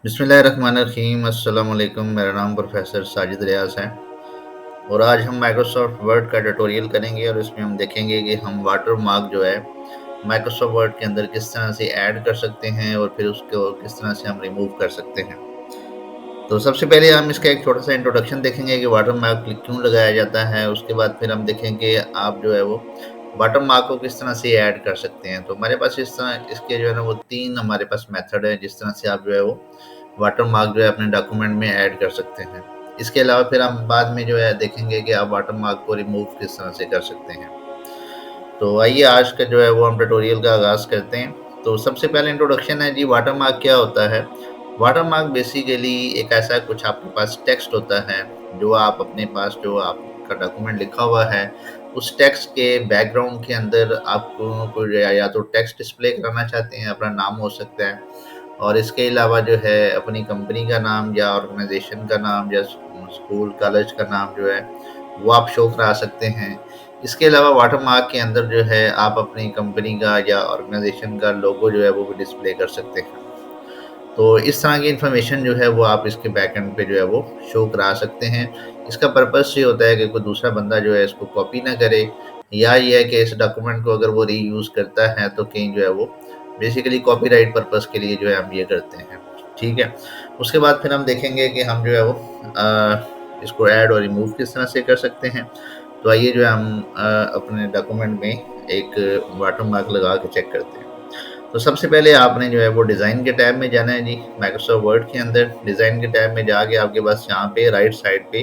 बिस्मिल्लाहिर्रहमानिर्रहीम अस्सलाम वालेकुम। मेरा नाम प्रोफेसर साजिद रियाज है और आज हम माइक्रोसॉफ्ट वर्ड का ट्यूटोरियल करेंगे और इसमें हम देखेंगे कि हम वाटर मार्क जो है माइक्रोसॉफ्ट वर्ड के अंदर किस तरह से ऐड कर सकते हैं और फिर उसको किस तरह से हम रिमूव कर सकते हैं। तो सबसे पहले हम इसका एक छोटा सा इंट्रोडक्शन देखेंगे कि वाटर मार्क क्यों लगाया जाता है। उसके बाद फिर हम देखेंगे आप जो है वो वाटर मार्क को किस तरह से ऐड कर सकते हैं। तो हमारे पास इस तरह इसके जो है ना वो 3 हमारे पास मेथड है जिस तरह से आप जो है वो वाटर मार्क जो है अपने डॉक्यूमेंट में ऐड कर सकते हैं। इसके अलावा फिर हम बाद में जो है देखेंगे कि आप वाटर मार्क को रिमूव किस तरह से कर सकते हैं। तो आइए आज का जो है वो हम ट्यूटोरियल का आगाज़ करते हैं। तो सबसे पहले इंट्रोडक्शन है जी, वाटर मार्क क्या होता है? वाटर मार्क बेसिकली एक ऐसा कुछ आपके पास टेक्स्ट होता है, जो आप अपने पास जो आपका डॉक्यूमेंट लिखा हुआ है, उस टेक्स्ट के बैकग्राउंड के अंदर आपको कोई या तो टेक्स्ट डिस्प्ले कराना चाहते हैं, अपना नाम हो सकता है और इसके अलावा जो है अपनी कंपनी का नाम या ऑर्गेनाइज़ेशन का नाम या स्कूल, कॉलेज का नाम जो है, वो आप शो करा सकते हैं। इसके अलावा वाटरमार्क के अंदर जो है आप अपनी कंपनी का या ऑर्गेनाइजेशन का लोगो जो है वो भी डिस्प्ले कर सकते हैं। तो इस तरह की इन्फॉर्मेशन जो है वो आप इसके बैक एंड पे जो है वो शो करा सकते हैं। इसका पर्पस ये होता है कि कोई दूसरा बंदा जो है इसको कॉपी ना करे, या ये है कि इस डॉक्यूमेंट को अगर वो रीयूज़ करता है तो कहीं जो है वो बेसिकली कॉपीराइट पर्पस के लिए जो है हम ये करते हैं। ठीक है? उसके बाद फिर हम देखेंगे कि हम जो है वो इसको ऐड और रिमूव किस तरह से कर सकते हैं। तो आइए जो है हम अपने डॉक्यूमेंट में एक वाटरमार्क लगा के चेक करते हैं। तो सबसे पहले आपने जो है वो डिज़ाइन के टैब में जाना है जी, माइक्रोसॉफ्ट वर्ड के अंदर डिज़ाइन के टैब में जाके आपके पास यहाँ पे राइट साइड पे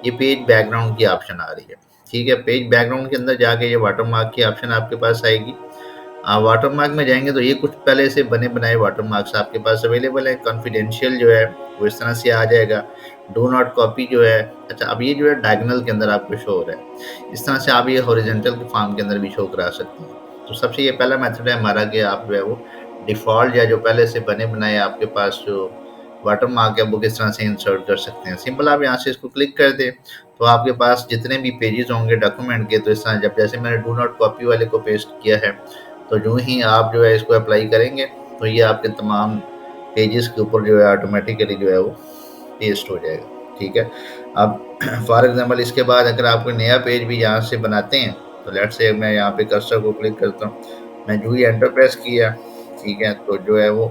ये पेज बैकग्राउंड की ऑप्शन आ रही है। ठीक है? पेज बैकग्राउंड के अंदर जाके ये वाटरमार्क की ऑप्शन आपके पास आएगी। वाटरमार्क में जाएँगे तो ये कुछ पहले से बने बनाए वाटरमार्क्स आपके पास अवेलेबल हैं। कॉन्फिडेंशियल जो है वो इस तरह से आ जाएगा। डू नॉट कॉपी जो है, अच्छा अब ये जो है डायगोनल के अंदर आपको शो हो रहा है। इस तरह से आप ये हॉरिजॉन्टल के फॉर्म के अंदर भी शो करा सकते हैं। तो सबसे ये पहला मेथड है हमारा कि आप जो है वो डिफ़ॉल्ट या जो पहले से बने बनाए आपके पास जो वाटरमार्क है वो किस तरह से इंसर्ट कर सकते हैं। सिंपल आप यहाँ से इसको क्लिक कर दें, तो आपके पास जितने भी पेजेज़ होंगे डॉक्यूमेंट के, तो इस तरह जब जैसे मैंने डू नॉट कॉपी वाले को पेस्ट किया है, तो यूँ ही आप जो है इसको अप्लाई करेंगे, तो ये आपके तमाम पेजेस के ऊपर जो है ऑटोमेटिकली जो है वो पेस्ट हो जाएगा। ठीक है? अब फॉर एग्ज़ाम्पल इसके बाद अगर आप कोई नया पेज भी यहाँ से बनाते हैं, तो लेट्स से मैं यहाँ पे कर्सर को क्लिक करता हूँ, मैं जो ही एंटर प्रेस किया, ठीक है? तो जो है वो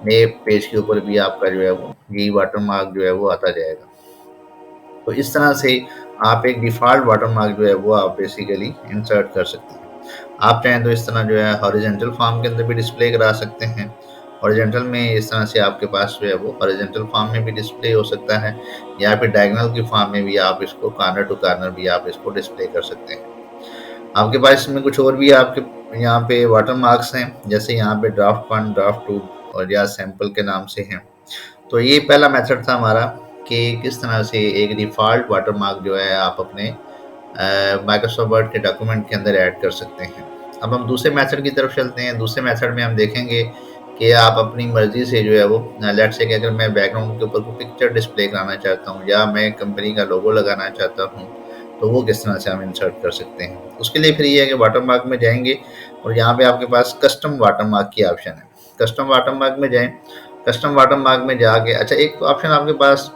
नए पेज के ऊपर भी आपका जो है वो यही वाटरमार्क जो है वो आता जाएगा। तो इस तरह से आप एक डिफ़ॉल्ट वाटरमार्क जो है वो आप बेसिकली इंसर्ट कर सकते हैं। आप चाहें तो इस तरह जो है हॉरिजॉन्टल फॉर्म के अंदर भी डिस्प्ले करा सकते हैं। हॉरिजॉन्टल में इस तरह से आपके पास जो है वो हॉरिजॉन्टल फॉर्म में भी डिस्प्ले हो सकता है, या फिर डायगोनल की फॉर्म में भी आप इसको कॉर्नर टू कॉर्नर भी आप इसको डिस्प्ले कर सकते हैं। आपके पास इसमें कुछ और भी आपके यहाँ पे वाटरमार्क्स हैं, जैसे यहाँ पे ड्राफ्ट 1, ड्राफ्ट 2 और या सैंपल के नाम से हैं। तो ये पहला मेथड था हमारा कि किस तरह से एक डिफ़ॉल्ट वाटरमार्क जो है आप अपने माइक्रोसॉफ्ट वर्ड के डॉक्यूमेंट के अंदर ऐड कर सकते हैं। अब हम दूसरे मेथड की तरफ चलते हैं। दूसरे मेथड में हम देखेंगे कि आप अपनी मर्ज़ी से जो है वो लेट्स से कि अगर मैं बैकग्राउंड के ऊपर कोई पिक्चर डिस्प्ले कराना चाहता हूँ या मैं कंपनी का लोगो लगाना चाहता हूँ, तो वो किस तरह से हम इंसर्ट कर सकते हैं। उसके लिए फिर ये है कि वाटरमार्क में जाएँगे और यहाँ पे आपके पास कस्टम वाटरमार्क की ऑप्शन है। कस्टम वाटरमार्क में जाएँ, कस्टम वाटरमार्क में जाके अच्छा एक ऑप्शन आपके पास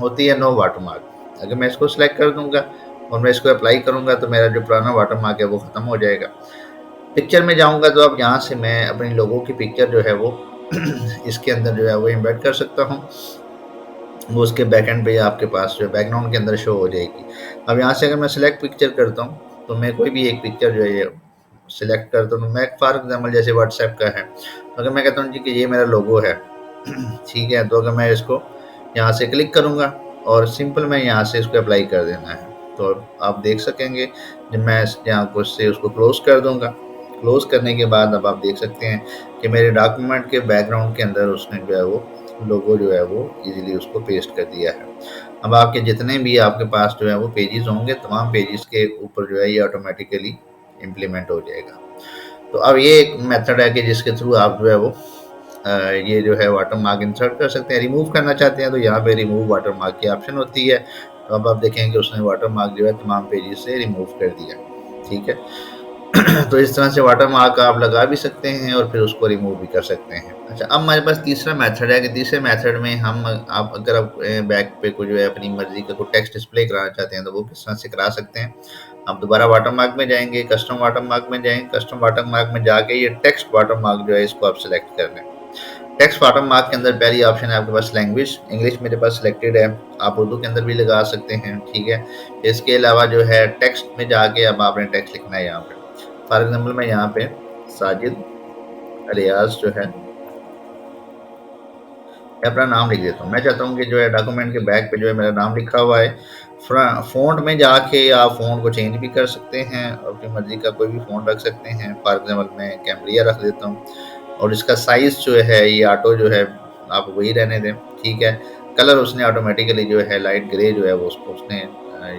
होती है नो वाटरमार्क। अगर मैं इसको सिलेक्ट कर दूँगा और मैं इसको अप्लाई करूँगा तो मेरा जो पुराना वाटरमार्क है वो ख़त्म हो जाएगा। पिक्चर में जाऊँगा तो अब यहाँ से मैं अपने लोगों की पिक्चर जो है वो इसके अंदर जो है वो एम्बेड कर सकता हूँ। वो उसके बैकएंड पे आपके पास जो है बैकग्राउंड के अंदर शो हो जाएगी। अब यहाँ से अगर मैं सिलेक्ट पिक्चर करता हूँ, तो मैं कोई भी एक पिक्चर जो है ये सिलेक्ट करता हूँ। मैं फॉर एग्ज़ाम्पल जैसे व्हाट्सएप का है, तो अगर मैं कहता हूँ जी कि ये मेरा लोगो है, ठीक है? तो अगर मैं इसको यहाँ से क्लिक करूँगा और सिंपल मैं यहाँ से इसको अप्लाई कर देना है। तो आप देख सकेंगे जब मैं यहाँ को से उसको क्लोज़ कर दूँगा। क्लोज़ करने के बाद अब आप देख सकते हैं कि मेरे डॉक्यूमेंट के बैकग्राउंड के अंदर उसने जो है वो लोगो जो है वो ईज़िली उसको पेस्ट कर दिया है। अब आपके जितने भी आपके पास जो है वो पेजेज़ होंगे, तमाम पेजेज़ के ऊपर जो है ये ऑटोमेटिकली इम्प्लीमेंट हो जाएगा। तो अब ये एक मेथड है कि जिसके थ्रू आप जो है वो ये जो है वाटरमार्क इंसर्ट कर सकते हैं। रिमूव करना चाहते हैं तो यहाँ पे रिमूव वाटरमार्क की ऑप्शन होती है। तो अब आप देखेंगे उसने वाटरमार्क जो है तमाम पेजेज़ से रिमूव कर दिया। ठीक है? तो इस तरह से वाटर मार्क आप लगा भी सकते हैं और फिर उसको रिमूव भी कर सकते हैं। अच्छा, अब हमारे पास तीसरा मेथड है कि तीसरे मेथड में हम आप अगर आप बैक पे को जो है अपनी मर्जी का कोई टेक्स्ट डिस्प्ले कराना चाहते हैं तो वो किस तरह से करा सकते हैं। आप दोबारा वाटर मार्क में जाएंगे, कस्टम वाटर मार्क में जाएंगे, कस्टम वाटर मार्क में जाके ये टेक्स्ट वाटर मार्क जो है इसको आप सिलेक्ट कर लें। टेक्स्ट वाटर मार्क के अंदर पहली ऑप्शन है आपके पास लैंग्वेज, इंग्लिश मेरे पास सिलेक्टेड है, आप उर्दू के अंदर भी लगा सकते हैं, ठीक है। इसके अलावा जो है टेक्स्ट में जाके अब आपने टेक्स्ट लिखना है यहाँ पे। फॉर एग्जाम्पल मैं यहाँ पे साजिद रियाज जो है अपना नाम लिख देता हूँ। मैं चाहता हूँ कि जो है डॉक्यूमेंट के बैक पे जो है मेरा नाम लिखा हुआ है। फ़ॉन्ट में जाके आप फ़ॉन्ट को चेंज भी कर सकते हैं, अपनी मर्ज़ी का कोई भी फ़ॉन्ट रख सकते हैं। फॉर एग्ज़ाम्पल मैं कैम्ब्रिया रख देता हूँ और इसका साइज़ जो है ये ऑटो जो है आप वही रहने दें, ठीक है। कलर उसने ऑटोमेटिकली जो है लाइट ग्रे जो है वो उसको उसने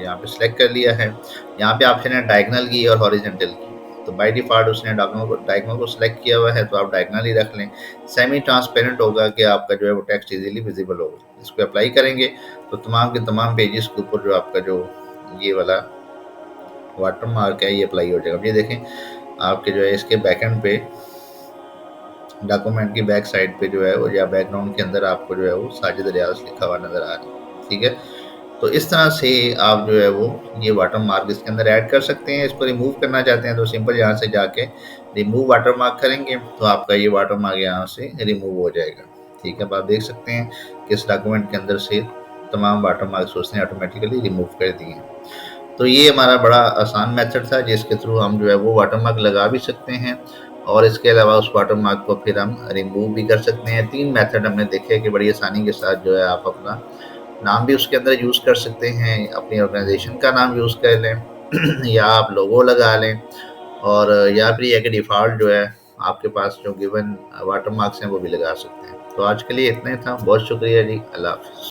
यहाँ पे सिलेक्ट कर लिया है। यहाँ पे ऑप्शन है डायगोनल की और हॉरिजॉन्टल की। तो बाय डिफ़ॉल्ट उसने डायगोनल को सिलेक्ट किया हुआ है, तो आप डायगोनल ही रख लें। सेमी ट्रांसपेरेंट होगा कि आपका जो है वो टेक्स्ट इजीली विजिबल होगा। इसको अप्लाई करेंगे तो तमाम के तमाम पेजेस के ऊपर जो आपका जो ये वाला वाटर मार्क है ये अप्लाई हो जाएगा। अब ये देखें आपके जो है इसके बैकएंड पे डॉक्यूमेंट की बैक साइड पे जो है वो या बैकग्राउंड के अंदर आपको जो है वो साजिद रियाज लिखा हुआ नज़र आ रहा है, ठीक है। तो इस तरह से आप जो है वो ये वाटर मार्क इसके अंदर ऐड कर सकते हैं। इसको रिमूव करना चाहते हैं तो सिंपल यहाँ से जाके रिमूव वाटर मार्क करेंगे तो आपका ये वाटर मार्क यहाँ से रिमूव हो जाएगा, ठीक है। अब आप देख सकते हैं कि इस डॉक्यूमेंट के अंदर से तमाम वाटर मार्क्स उसने ऑटोमेटिकली रिमूव कर दिए हैं। तो ये हमारा बड़ा आसान मेथड था जिसके थ्रू हम जो है वो वाटर मार्क लगा भी सकते हैं और इसके अलावा उस वाटर मार्क को फिर हम रिमूव भी कर सकते हैं। 3 मेथड हमने देखे कि बड़ी आसानी के साथ जो है आप अपना नाम भी उसके अंदर यूज़ कर सकते हैं, अपनी ऑर्गेनाइजेशन का नाम यूज़ कर लें या आप लोगो लगा लें और या फिर ये कि डिफ़ॉल्ट जो है आपके पास जो गिवन वाटर मार्क्स हैं वो भी लगा सकते हैं। तो आज के लिए इतना ही था। बहुत शुक्रिया जी। अल्लाह हाफ़िज़।